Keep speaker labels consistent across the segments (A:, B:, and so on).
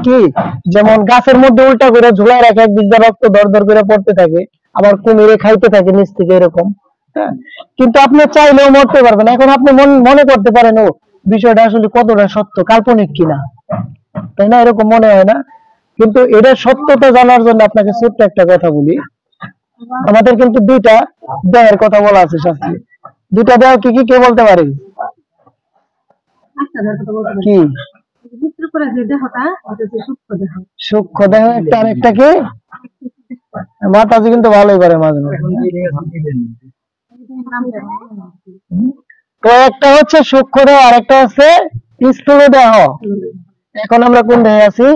A: কি যেমন গাছের মধ্যে উল্টা করে ঝুলাই রাখে, একদিক দিয়ে রক্ত দর দর করে পড়তে থাকে, আবার কুমিরে খাইতে থাকে নিচ থেকে এরকম। হ্যাঁ, কিন্তু আপনি চাইলেও মরতে পারবেন। এখন আপনি মনে করতে পারেন ও বিষয়টা আসলে কতটা সত্য, কাল্পনিক কিনা, তাই না? এরকম মনে হয় না? কিন্তু এটা সত্যতা জানার জন্য আপনাকে ছোট্ট একটা কথা বলি। আমাদের কিন্তু দুইটা দেহের কথা বলা আছে শাস্ত্রে। দুইটা দেহ কি কি কে বলতে পারে? কি? সূক্ষ্ম দেহ একটা, আরেকটা কি? মাতাজি কিন্তু ভালোই পারে মাঝে মাঝে। তো একটা হচ্ছে সূক্ষ্ম দেহ, আরেকটা হচ্ছে স্থূল দেহ। এখন আমরা কোন দেহে আছি?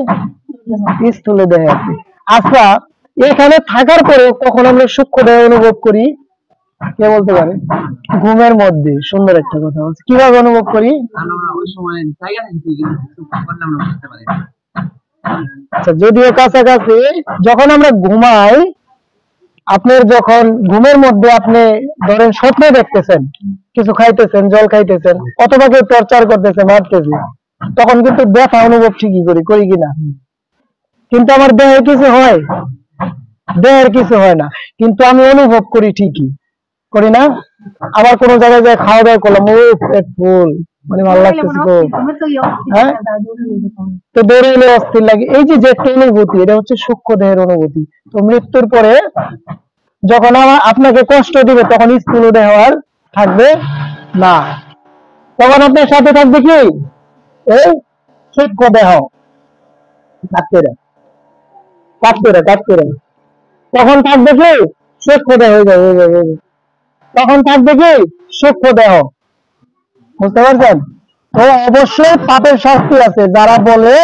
A: স্থূল দেহে আছি। আচ্ছা, এখানে থাকার পরে কখন আমরা সূক্ষ্ম দেহ অনুভব করি? কে বলতে পারে? ঘুমের মধ্যে। সুন্দর একটা কথা বলছে। কিভাবে অনুভব করি? আচ্ছা, যদিও কাছাকাছি। যখন আমরা ঘুমাই, আপনার যখন ঘুমের মধ্যে আপনি ধরেন স্বপ্ন দেখতেছেন, কিছু খাইতেছেন, জল খাইতেছেন, অথবা কেউ টর্চার করতেছে, মারতেছে, তখন কিন্তু ব্যথা অনুভব ঠিকই করি কিনা? কিন্তু আমার দেহে কিছু হয়? দেহের কিছু হয় না, কিন্তু আমি অনুভব করি ঠিকই, করি না? আবার কোন জায়গায় যায় খাওয়া দাওয়া করলাম, ও পেট ফুল, মানে ভালো লাগতেছে তো, হ্যাঁ, তো দৌড়াইলে অস্থির লাগে। এই যে একটা অনুভূতি, এটা হচ্ছে সূক্ষ্ম দেহের অনুভূতি। তো মৃত্যুর পরে যখন আপনাকে কষ্ট দিবে, তখন স্থূল দেহ আর থাকবে না, তখন আপনার সাথে থাকবে কি? এই সূক্ষ্ম দেহ। তখন থাকবে কি? সূক্ষ্ম দেহ হয়ে যাবে। তখন থাকবে কি? সূক্ষ্ম দেহ। বুঝতে পারছেন? তো অবশ্যই পাপের শাস্তি আছে। যারা বলে